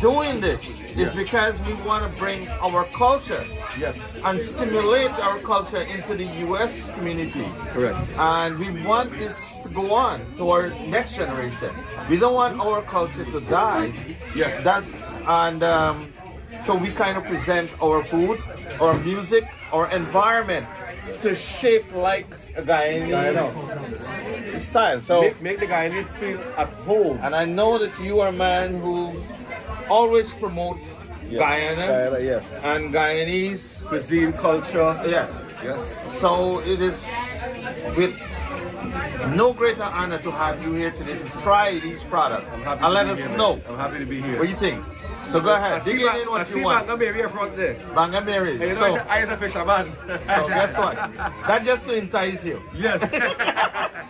doing this is because we want to bring our culture and simulate our culture into the US community. Correct. And we want this to go on to our next generation. We don't want our culture to die. Yes. So we kind of present our food, our music, our environment to shape like a Guyanese style. So Make the Guyanese feel at home. and I know that you are a man who always promote Guyana Yes. and Guyanese. Cuisine, culture. Yeah. Yes. So it is with no greater honor to have you here today to try these products and let us know I'm happy to be here. what you think. So go ahead, dig in what you want. I'm here front there. Banga Mary. You know, So I is a fisherman. guess what? That just to entice you. Yes.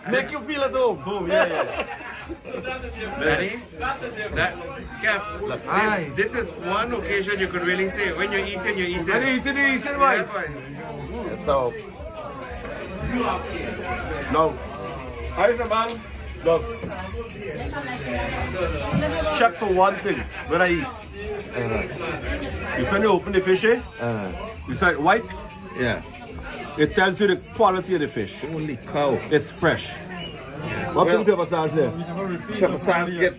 Make you feel at home. Boom, yeah. Denny, this is one occasion you could really say when you're eating, you're eating. Eating, Yeah, right? fine. So No. I is a man. Look. Check for one thing when I eat. If when you open the fish, it's like white. yeah. It tells you the quality of the fish. Holy cow. It's fresh. What Well- kind of pepper sauce there? Pepper sauce get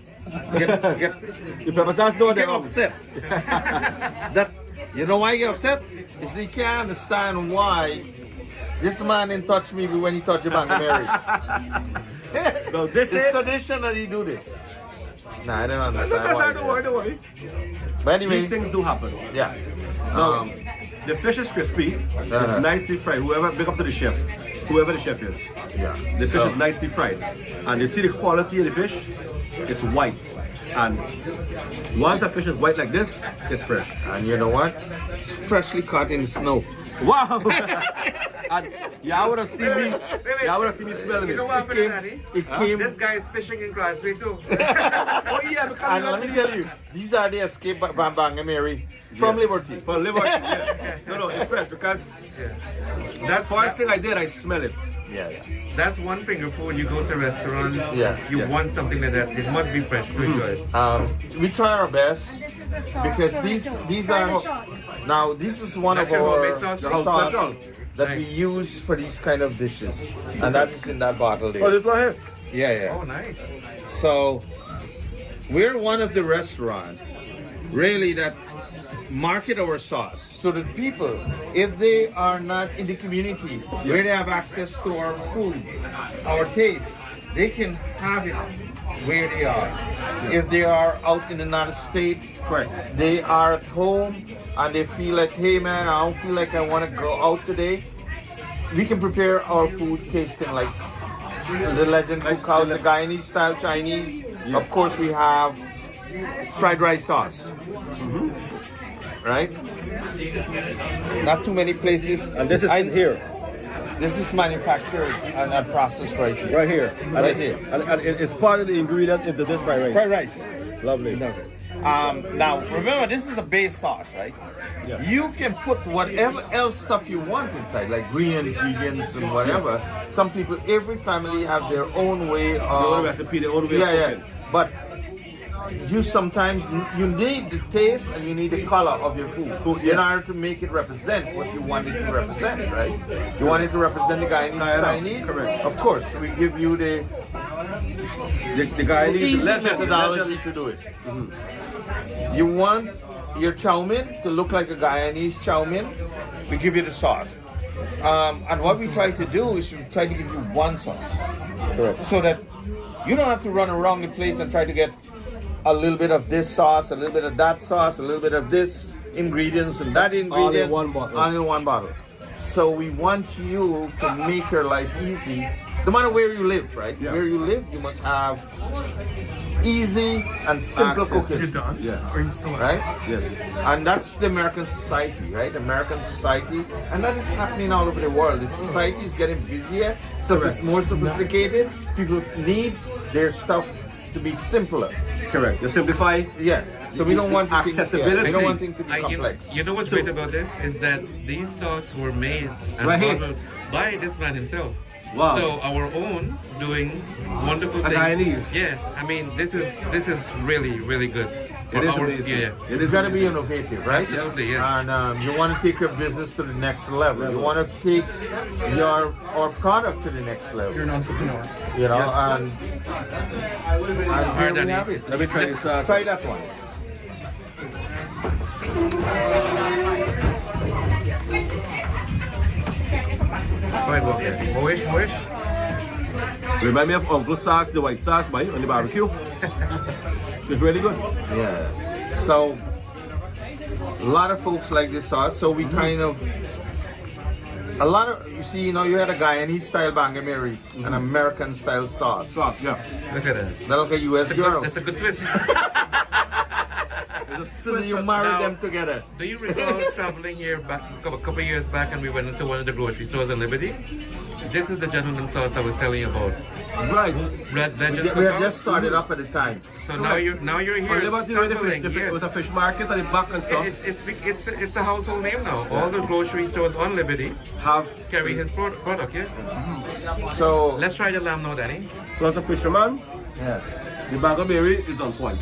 The pepper sauce no get there. upset. That you know why you get upset? Is they can't understand why this man didn't touch me when he touched Banga Mary. No, this It's is. tradition that he do this. Nah, I don't understand why. Don't worry, don't worry. But anyway, These things do happen. yeah. Now, the fish is crispy. It's nicely fried. Whoever, big up to the chef. Whoever the chef is. Yeah. The fish is nicely fried. And you see the quality of the fish? It's white. And once the fish is white like this, it's fresh. And you know what? It's freshly caught in the snow. Wow! And y'all would have seen me. Y'all would have seen me smelling You it. know what happened, Denny? It came. This guy is fishing in Glasgow too. Oh yeah, because And let me tell you, these are the escape Van Banga Mary from Liberty. For liver, yeah. No, it's fresh because That's first thing I did, I smell it. Yeah. that's one finger food. You go to restaurants, Yeah. you want something like that. It must be fresh to enjoy it. We try our best because these are now this is one That's of your our homemade sauce? sauce that we Nice. use for these kind of dishes, and that is in that bottle Oh, there. this one here. Yeah. Oh, nice. So we're one of the restaurants really that market our sauce so that people, if they are not in the community where they have access to our food, our taste, they can have it where they are. If they are out in another state, Correct. they are at home and they feel like, hey man, I don't feel like I want to go out today. We can prepare our food tasting like the Legend Cookhouse, the Guyanese style Chinese. Of course, we have fried rice sauce. Right? Not too many places. And this is in here, This is manufactured and processed right here. right here. And Right it's, here. And it's part of the ingredient in the deep fried rice. Fried rice. Lovely. Now, remember, this is a base sauce, right? Yeah. You can put whatever else stuff you want inside, like green ingredients and whatever. Some people, every family have their own way The own of... recipe, the own way Yeah, of yeah. cooking. But you sometimes, you need the taste and you need the color of your food in order to make it represent what you want it to represent, right? You want it to represent the Guyanese Chinese? Correct. Of course, we give you the The Guyanese easy legend, methodology to do it. You want your chow mein to look like a Guyanese chow mein, we give you the sauce. And what we try to do is we try to give you one sauce. Correct. So that you don't have to run around the place and try to get a little bit of this sauce, a little bit of that sauce, a little bit of this ingredients and that ingredient. one bottle. All in one bottle. So we want you to make your life easy, no matter where you live, right? Yeah. Where you live, you must have easy and simple Access. cooking, Yeah. right? Yes. And that's the American society, right? American society, and that is happening all over the world. The society is getting busier, more sophisticated. People need their stuff to be simpler. Correct. You simplify. Yeah. So we don't want things, Accessibility. we don't want things to be You, complex. you know what's great about this is that these sauces were made and Right here. bottled by this man himself. Wow. So our own doing wonderful And things. Guyanese. Yeah, I mean this is really really good. It is our- amazing. yeah. It You is got to be amazing. innovative, right? Absolutely, yes. And you want to take your business to the next level. You want to take our product to the next level. You're an entrepreneur. You know, Yes. and here we Danny. have it. Let me try this. Try that one. Right, well, yeah. Moish. Remind me of Uncle Sauce, the white sauce, boy, on the barbecue. It's really good. Yeah. So a lot of folks like this sauce. So we kind of you see, you know, you had a Guyanese style banga Mary, an American style sauce. Sauce, yeah. Look at that. They're like a US girl. That's a good twist. So you marry Now- them together. Do you recall traveling here back a couple of years back, and we went into one of the grocery stores in Liberty? This is the gentleman sauce I was telling you about. Right. Legend We had Cookhouse. just started up at the time. So now you're here. Only about the way the fish, sampling, yes. it was a fish market at the back and stuff. It's a household name now. All the grocery stores on Liberty Have carry his product. Yeah. So Let's try the lamb now, Danny. plus a fisherman. yeah. The Bangaberry is on point.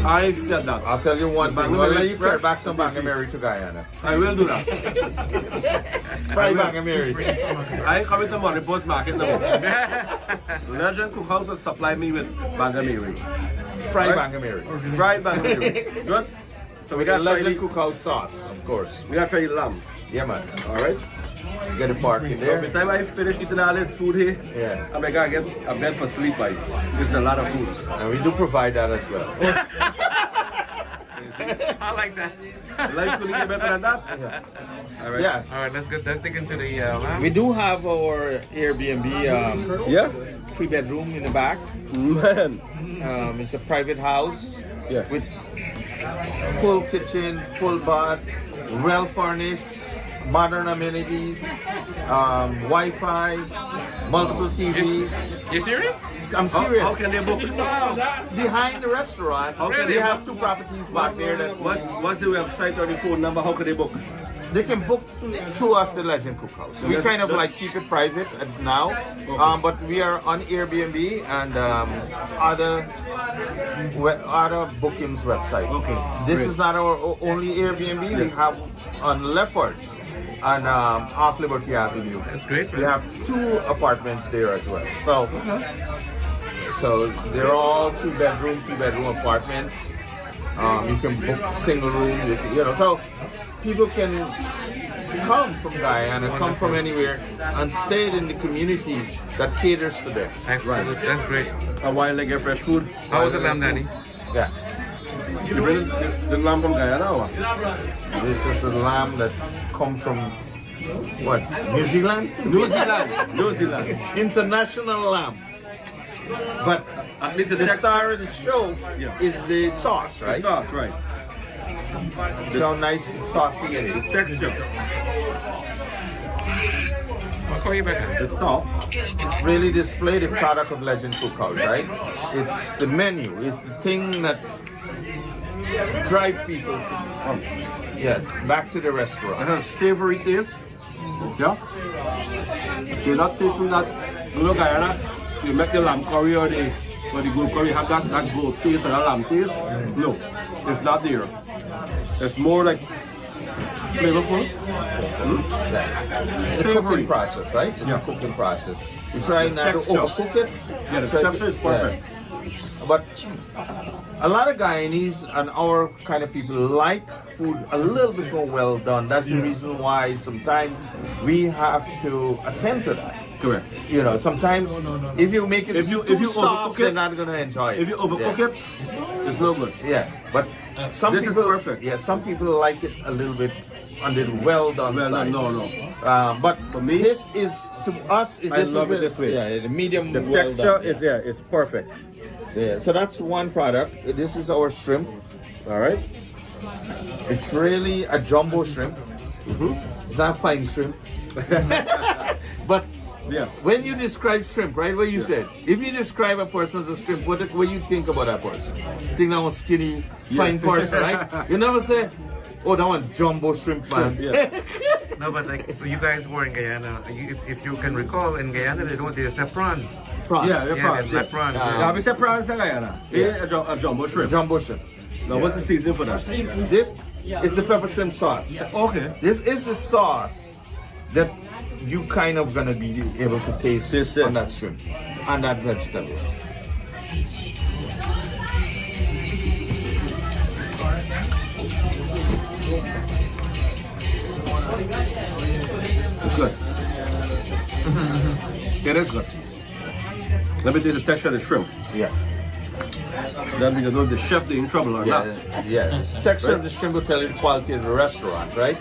I said that. I'll tell you one thing. Banga Well, Mary you carry fresh. back some banga Mary to Guyana. I will do that. Fry banga Mary. I come into Money Post Market now. Legend Cookhouse will supply me with Bangaberry. Fry Right. banga Mary. Fried Bangaberry. Good? So we We got got Legend Legend Cookhouse sauce, of course. We got fried lamb. Yeah, man. Alright? Get a part in So by the there. time I finish eating all this food here, Yeah. I'm gonna get a bed for sleep by. It's a lot of food. And we do provide that as well. I like that. Life couldn't get better than that. Alright. Yeah. All right, let's dig into the lamb. We do have our Airbnb Yeah? 3-bedroom in the back. Man. It's a private house Yeah. with full kitchen, full bath, well furnished, modern amenities, Wi-Fi, multiple TV. You serious? I'm serious. How can they book? Behind the restaurant, How can we they have two properties back there that What's the website or the phone number? How can they book? they can book through us, the Legend Cookhouse. We kind of like keep it private now, but we are on Airbnb and other bookings websites. Okay, This great. is not our only Airbnb. We have on Leffords and off Liberty Avenue. That's great. We have 2 apartments there as well. So they're all 2-bedroom apartments. You can book single room, so people can come from Guyana, come from anywhere, and stay in the community that caters to them. Absolutely. That's great. A while they get fresh food. How was the lamb, Danny? Yeah, You bring the lamb from Guyana or what? this is the lamb that comes from what? New Zealand? New Zealand. New Zealand. International lamb. But At least the star of the show Yeah. is the sauce, right? Sauce, right. See how nice and saucy it is. Texture. I'll call you back. It's soft. It's really display the product of Legend Cookhouse, right? It's the menu. It's the thing that drive people, yes, back to the It restaurant. has savory taste. Yeah. You're not tasting that. You know, Guyana, you make the lamb curry or the good curry have that goat taste or that lamb taste. No, it's not there. It's more like flavorful. It's a Savory. cooking process, right? It's a cooking process. You try not Texture. to overcook it. Yeah, the Try to- texture is perfect. yeah. But a lot of Guyanese and our kind of people like food a little bit more well done. That's the reason why sometimes we have to attend to that. Correct. Sometimes if you make it If you too soft, overcook they're it- not gonna enjoy it. If you overcook it, it's no good. Yeah, but some This is people perfect. Yeah, some people like it a little bit on the well done Well side. done, no. But For me, this is to us. I love it this way. Yeah, the medium. The well texture done. is it's perfect. Yeah, so that's one product. This is our shrimp. All right. It's really a jumbo shrimp. It's not fine shrimp. But Yeah. when you describe shrimp, right, what you said, if you describe a person as a shrimp, what you think about that person? Think that one skinny, fine person, right? You never say, oh, that one jumbo shrimp, man. Yeah. No, but like you guys were in Guyana. If you can recall, in Guyana they accept prawns. prawns. Yeah, they're Yeah, prawns. there's black prawns. Yeah, we say prawns in Guyana. Yeah. A jumbo shrimp. Jumbo shrimp. Now, what's the seasoning for that? This is the pepper shrimp sauce. Okay. This is the sauce that you kind of gonna be able to taste Taste it. on that shrimp and that vegetable. It's good. It is good. Let me taste the texture of the shrimp. Yeah. Then we can know if the chef they in trouble or not. Yeah. The texture of the shrimp will tell you the quality of the restaurant, right?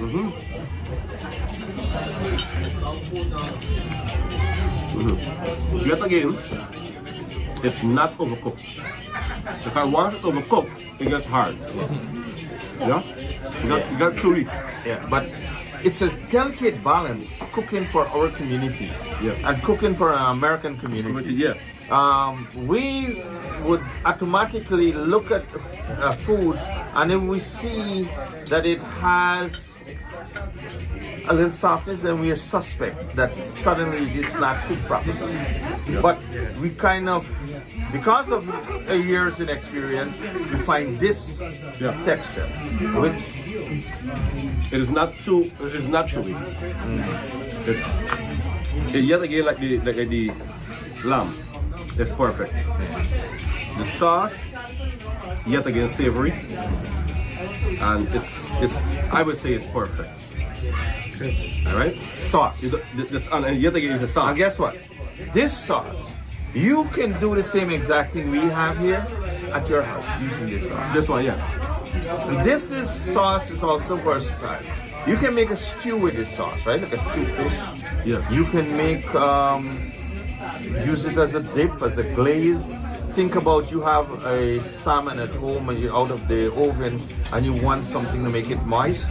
Yet again, it's not overcooked. If I want it overcooked, it gets hard. Yeah? You got chewy. Yeah. But it's a delicate balance cooking for our community and cooking for an American community. Yeah. We would automatically look at food, and if we see that it has a little softness, then we are suspect that suddenly it's not cooked properly. But we kind of, because of years in experience, we find this texture, which It is not chewy. It's yet again like the lamb. It's perfect. The sauce, yet again savory, and it's I would say it's perfect. All right, sauce. And yet again the sauce. And guess what? This sauce, you can do the same exact thing we have here at your house using this sauce. This one, yeah. This sauce is also versatile. You can make a stew with this sauce, right? Like a stew fish. Yeah. You can make use it as a dip, as a glaze. Think about you have a salmon at home and you're out of the oven and you want something to make it moist.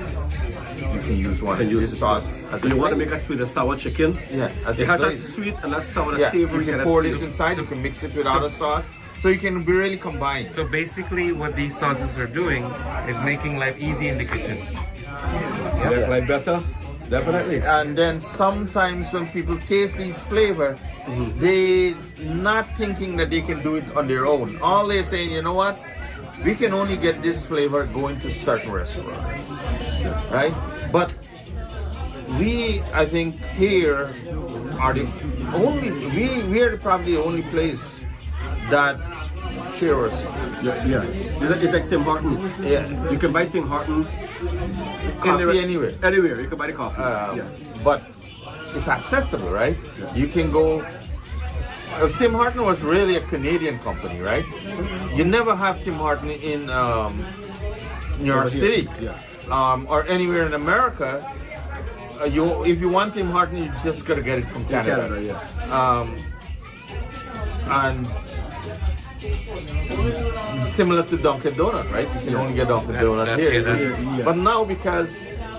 You can use one. And use this sauce. As you a want to glaze. make a sweet and sour chicken? Yeah, as It a has that glaze. sweet and that sour, that Yeah, savory. you can and pour that this feel. inside. You can mix it with other sauce, so you can be really combined. So basically, what these sauces are doing is making life easy in the kitchen. Make life better, definitely. And then sometimes when people taste these flavor, they not thinking that they can do it on their own. All they're saying, you know what? We can only get this flavor going to certain restaurants, right? But we, I think, here are the only. We are probably the only place that share us. Yeah. It's like Tim Hortons. Yeah. You can buy Tim Hortons Coffee anywhere. Anywhere, you can buy the coffee. But it's accessible, right? You can go. Tim Horton was really a Canadian company, right? You never have Tim Horton in New York City or anywhere in America. If you want Tim Horton, you just gotta get it from Canada. And similar to Dunkin' Donut, right? You can only get Dunkin' Donut here. But now, because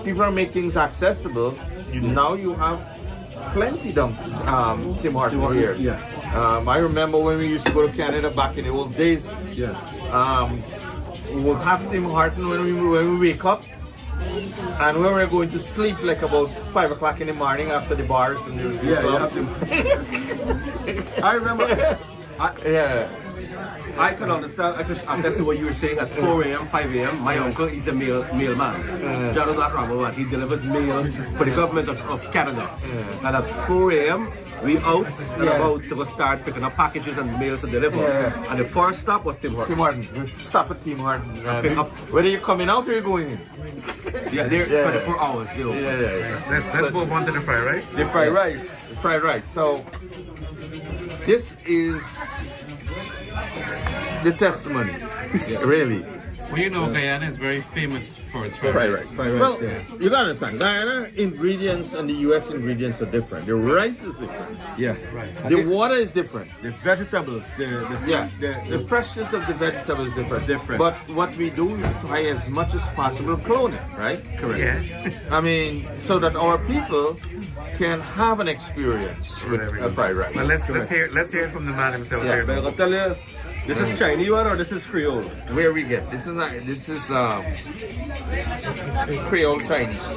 people are making things accessible, now you have plenty Tim Horton here. I remember when we used to go to Canada back in the old days. We would have Tim Horton when we wake up, and when we're going to sleep, like about 5 o'clock in the morning after the bars and the clubs. I remember. I could understand. I could attest to what you were saying at 4 a.m., 5 a.m. My uncle is a mailman. Jonathan Ramovan. He delivers mail for the government of Canada. And at 4 a.m., we out and about to go start picking up packages and mail to deliver. And the first stop was Tim Hortons. Tim Horton. Stop at Tim Horton. Pick up. Whether you're coming out or you're going in. They're 24 hours. You know. Let's move on to the fried rice. The fried rice. Fried rice. So this is the testimony, really. Well, you know, Guyana is very famous for its fried rice. Well, you gotta understand, Guyana ingredients and the US ingredients are different. The rice is different. The water is different. The vegetables. The freshness of the vegetable is different. But what we do is try as much as possible clone it, right? Correct. Yeah. I mean, so that our people can have an experience with a fried rice. Well, let's hear it from the man himself. Yeah. But I'll tell you, this is Chinese one or this is Creole? Where we get this is Creole Chinese.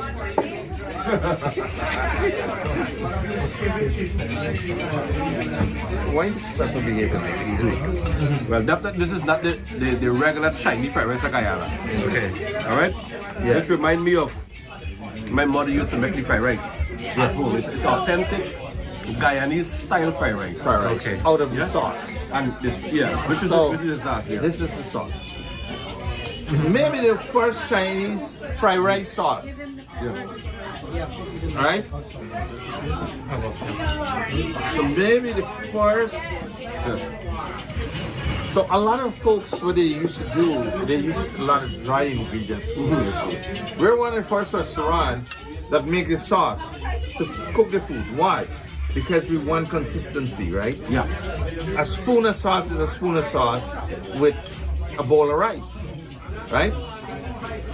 Why is special behavior makes you? Well, this is not the regular Chinese fried rice like I have. Okay. All right? Yeah. This reminds me of my mother used to make the fried rice at home. It's authentic Guyanese style fried rice. Fried rice. Okay. Out of the Yeah. sauce. And this, which is the sauce here. This is the sauce. Maybe the first Chinese fried rice sauce. Yeah. Alright? So maybe the first. Yeah. So a lot of folks, what they used to do, they use a lot of dry ingredients. We're one of the first restaurants that make the sauce to cook the food. Why? Because we want consistency, right? Yeah. A spoon of sauce is a spoon of sauce with a bowl of rice, right?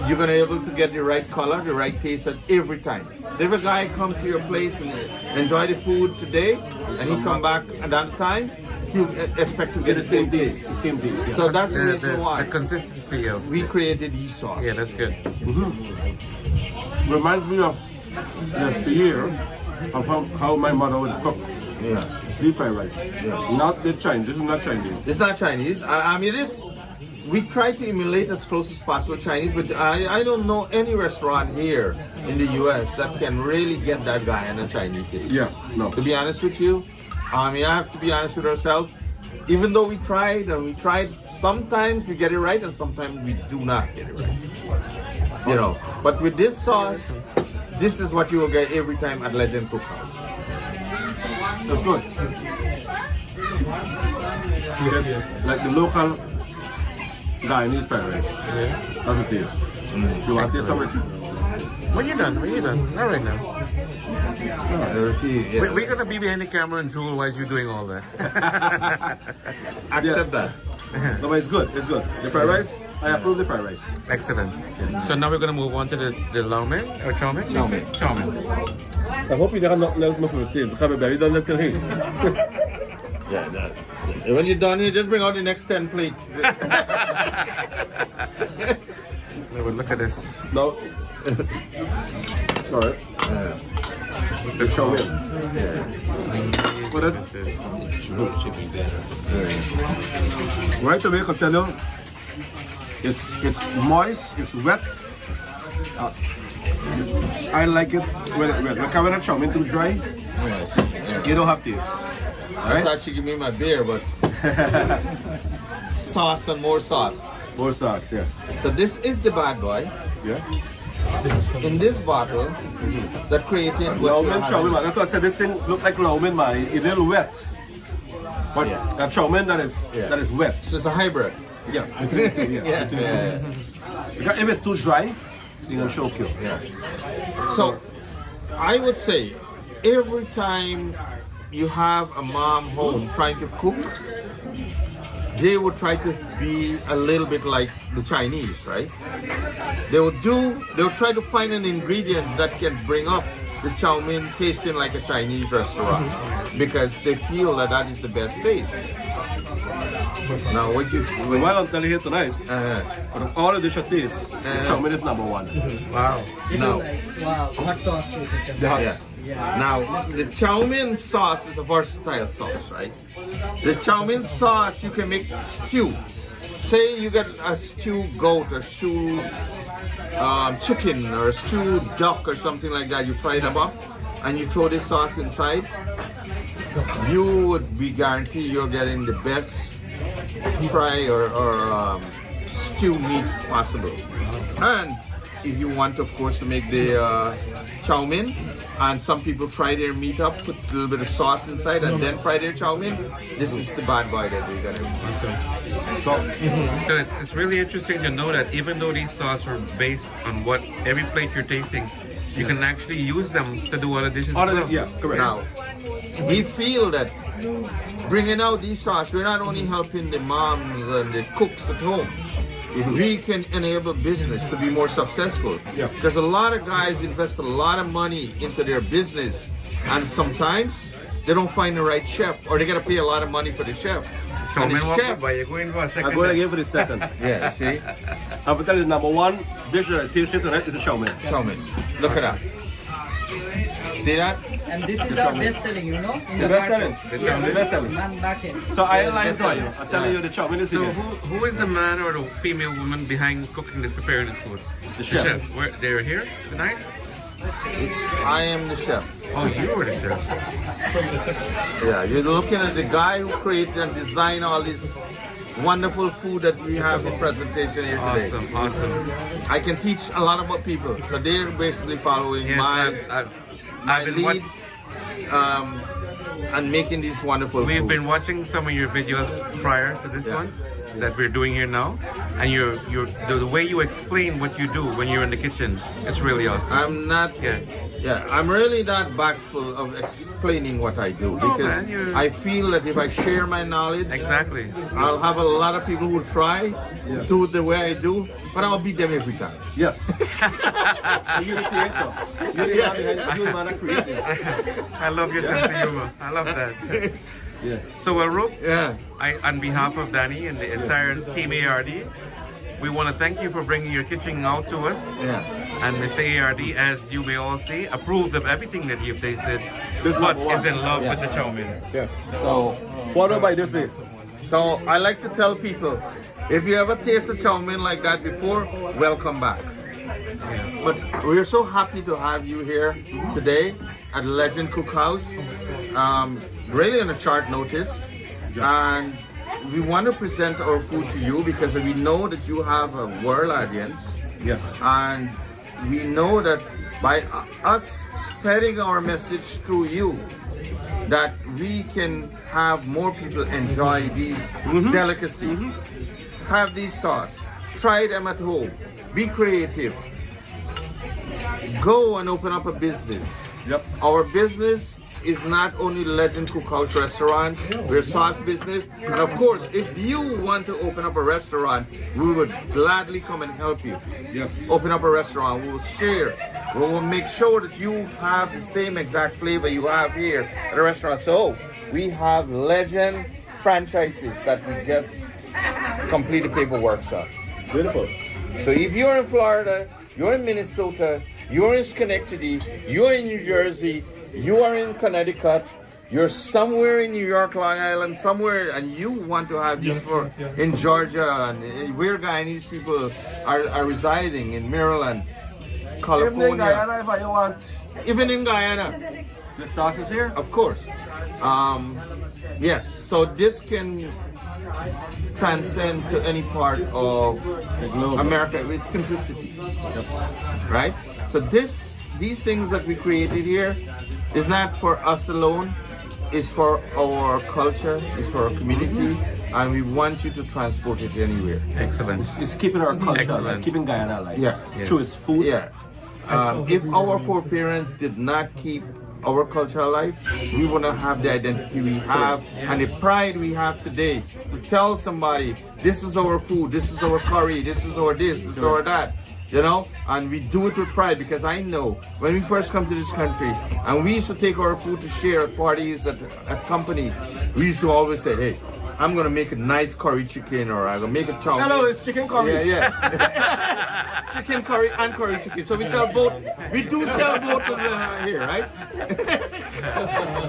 You're gonna be able to get the right color, the right taste at every time. So if a guy comes to your place and enjoy the food today, and he come back another time, you expect to get the same taste. The same taste. Yeah. So that's the reason why The consistency of. we created e-sauce. Yeah, that's good. Reminds me of yesteryear of how my mother would cook Yeah. deep fried rice. Not the Chinese. This is not Chinese. It's not Chinese. I mean, it is. We try to emulate as close as possible Chinese, but I don't know any restaurant here in the U.S. that can really get that guy in a Chinese taste. Yeah. No. To be honest with you, I mean, I have to be honest with ourselves. Even though we tried, sometimes we get it right and sometimes we do not get it right. You know, but with this sauce, this is what you will get every time at Legend Cookhouse. That's good. Like the local Guyanese fried rice. That's it is. You want to taste something? When you done? Not right now. Yeah. We're gonna be behind the camera and drool while you're doing all that. Accept that. No, but it's good. It's good. The fried rice, I approve the fried rice. Excellent. So now we're gonna move on to the lao mein or chow mein? Chow mein. Chow mein. I hope you don't nothing else for the taste because I'm very done looking here. Yeah, that. When you're done here, just bring out the next 10 plates. Well, look at this. No. Sorry. The chow mein. What is right away, I can tell you, it's moist, it's wet. I like it when a chow mein too dry, you don't have taste. I thought you give me my beer, but sauce and more sauce. More sauce, yeah. So this is the bad boy. Yeah. In this bottle, that created Lao what mein, you're chow mein, having. that's why I said this thing look like lao mein, man. It's a little wet. But Yeah. a chow mein that is wet. So it's a hybrid. Yes. Between the two, yeah. Between the two. Because if it's too dry, it's gonna choke you. So I would say every time you have a mom home trying to cook, they would try to be a little bit like the Chinese, right? They'll try to find an ingredient that can bring up the chow mein tasting like a Chinese restaurant because they feel that that is the best taste. Now, what you Well, I'm telling you here tonight, uh, out of all the dishes taste, chow mein is number one. Wow. now, Wow, hot sauce. Now, the chow mein sauce is a versatile sauce, right? The chow mein sauce, you can make stew. Say you get a stew goat or stew chicken or a stew duck or something like that. You fry them up and you throw this sauce inside. You would be guaranteed you're getting the best fry or stew meat possible. And if you want, of course, to make the chow mein, and some people fry their meat up, put a little bit of sauce inside, and then fry their chow mein, this is the bad boy that we're gonna use. So it's really interesting to know that even though these sauces are based on what every plate you're tasting, you can actually use them to do other dishes. as well. Yeah, correct. Now, we feel that bringing out these sauces, we're not only helping the moms and the cooks at home, we can enable business to be more successful. Yeah. Because a lot of guys invest a lot of money into their business, and sometimes they don't find the right chef, or they gotta pay a lot of money for the chef. Chow And the mein walk chef- by, you're going for a second. I'm going again for the second. Yeah, see? I'm telling you, number one dish that I taste it tonight is the chow mein. Chow mein. Look at that. See that? And this is our best selling, you know, in The the best selling. market. The best selling. Man market. So I line for you. I'm telling you the chow mein is So here. who is the man or the female woman behind cooking this, preparing this food? The chef. Where, they're here tonight? I am the chef. Oh, you were the chef. Yeah, you're looking at the guy who created and designed all this wonderful food that we have in presentation here today. Awesome, awesome. I can teach a lot about people, so they're basically following Yes, my I've been lead and making these wonderful We've food. been watching some of your videos prior to this one that we're doing here now, and the way you explain what you do when you're in the kitchen, it's really awesome. I'm not. I'm really not bashful of explaining what I do because man, you're- I feel that if I share my knowledge, Exactly. I'll have a lot of people who try to do it the way I do, but I'll beat them every time. Yes. You're the creator. You're the man that created. I love your sense of humor. I love that. Yeah. So, Roop, Yeah. on behalf of Danny and the entire team ARD, we want to thank you for bringing your kitchen out to us. Yeah. And Mr. ARD, as you may all see, approved of everything that you've tasted, This but number one. is in love with the chow mein. Yeah. So, Followed by this is. so I like to tell people, if you ever taste a chow mein like that before, welcome back. But we're so happy to have you here today at Legend Cookhouse. Really on a short notice, and we want to present our food to you because we know that you have a world audience. Yes. And we know that by us spreading our message through you, that we can have more people enjoy these delicacies. Have these sauce. Try them at home. Be creative. Go and open up a business. Yep. Our business is not only Legend Cookhouse restaurant, we're a sauce business. And of course, if you want to open up a restaurant, we would gladly come and help you. Yes. Open up a restaurant, we will share. We will make sure that you have the same exact flavor you have here at a restaurant. So we have Legend franchises that we just complete the paperwork on. Beautiful. So if you're in Florida, you're in Minnesota, you're in Schenectady, you're in New Jersey, you are in Connecticut, you're somewhere in New York, Long Island, somewhere, and you want to have these in Georgia, and where Guyanese people are residing, in Maryland, California, Even in Guyana, if I want. even in Guyana, The sauce is here. of course. Yes, so this can transcend to any part of America with simplicity, right? So these things that we created here is not for us alone, it's for our culture, it's for our community, and we want you to transport it anywhere. Excellent. It's keeping our culture Excellent. alive, keeping Guyana alive. Yeah. Through its food. Yeah. If our foreparents did not keep our culture alive, we wouldn't have the identity we have and the pride we have today to tell somebody, this is our food, this is our curry, this is our this is our that. You know, and we do it with pride because I know when we first come to this country and we used to take our food to share at parties, at companies, we used to always say, hey, I'm gonna make a nice curry chicken or I'm gonna make a chow mein. Hello, it's chicken curry. Yeah. Chicken curry and curry chicken. So we sell both. We do sell both of them here, right?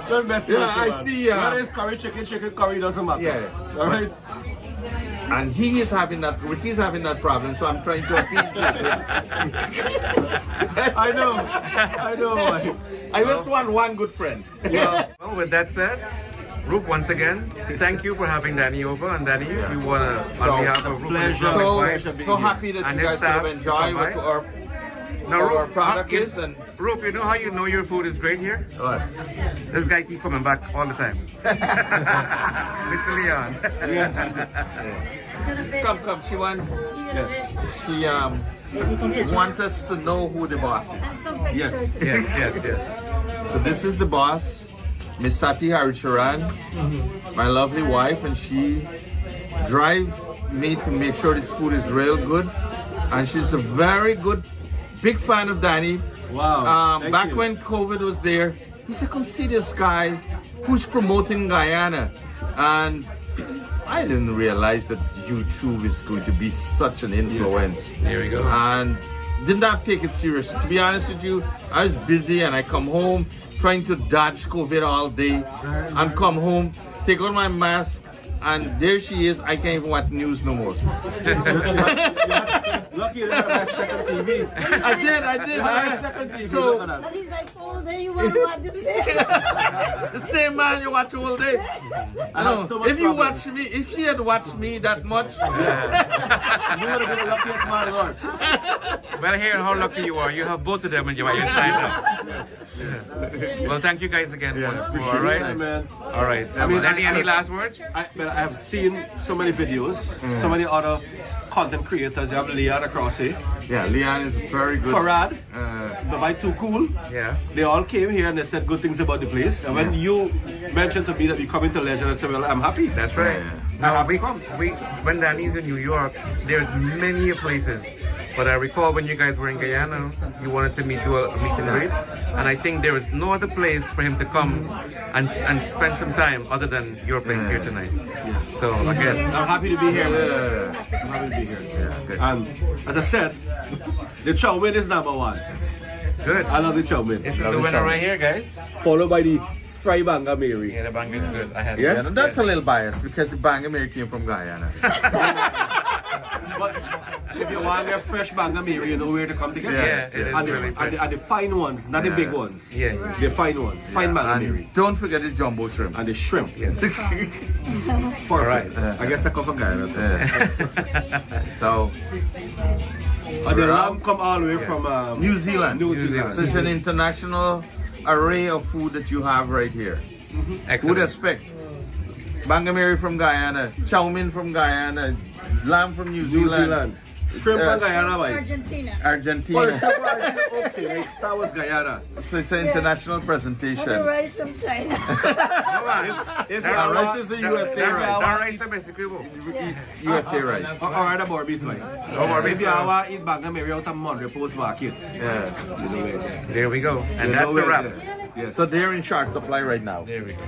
Don't mess Yeah, with you, I man. see, Whether it's curry chicken, chicken curry, doesn't matter. Yeah. All right. And he is having that. Ricky's having that problem. So I'm trying to appease him. I know. Boy. I just want one good friend. Well, with that said, Roop, once again, thank you for having Danny over. And Danny, we want to, on behalf of Roop and his lovely So, wife, so happy that and you his guys staff have enjoyed come what by. our Now, our Roop, product is. And Roop, you know how you know your food is great here? what? This guy keep coming back all the time. Mr. Leon. Come. She wants. She wants us to know who the boss is. Yes. So this is the boss, Miss Sati Haricharan, my lovely wife, and she drives me to make sure this food is real good. And she's a very good, big fan of Danny. Wow. Thank Back you. when COVID was there, he said, come see this guy who's promoting Guyana. And I didn't realize that YouTube is going to be such an influence. There we go. And did not take it seriously. To be honest with you, I was busy and I come home trying to dodge COVID all day and come home, take out my mask, and there she is. I can't even watch news no more. Lucky you didn't have a second TV. I did. You had a second TV. So- Look at that. And he's like, oh, there you want to watch the same. The same man you watch all day. I know. so much If you problems. watch me, if she had watched me that much, You would have been the luckiest man on earth. Well, hear how lucky you are. You have both of them and you're signed up. Well, thank you guys again once more. All right. Yeah, man. All right. mean, Danny, any last words? I have seen so many videos, so many other content creators. You have Leon across here, yeah, Leon is very good. Persaud, Uh, by Too Cool. Yeah. They all came here and they said good things about the place. And when you mentioned to me that we coming to Legend, I said, well, I'm happy. That's right. I have we, to come. when Danny's in New York, there's many places. But I recall when you guys were in Guyana, you wanted to do a meet and greet. And I think there was no other place for him to come and spend some time other than your place here tonight. So again, I'm happy to be here. man. yeah. I'm happy to be here. Good. And as I said, the chow mein is number one. good. I love the chow mein. This is the winner right here, guys. Followed by the fry banga Mary. Yeah, the bang is good. I had Yeah, that's a little biased because the Bangamere came from Guyana. But if you want your fresh banga Mary, you know where to come to get Yeah, it. it is And really fresh. the fine ones, not the big ones. Yeah. The fine ones. Fine banga Mary. And don't forget the jumbo shrimp. And the shrimp. Yes. Perfect. All right. I guess I come from Guyana. too. So, And the lamb come all the way from New Zealand. New Zealand. So it's an international array of food that you have right here. Would Excellent. expect Bangamere from Guyana, chow mein from Guyana, lamb from New New Zealand, Zealand. Shrimp from Guyana, boy. Argentina. Well, Argentina. shrimp from Argentina, okay. That was Guyana. So it's an international And the presentation. rice from China. If Rice is the USA rice. That rice is basically what? USA rice. Or the Barbies, like. If you want to eat banga Mary out of Monday Post Market. Yeah. You know where it is. There we go. And You that's know a where wrap. it is. Yes. So they're in short supply right now. There we go.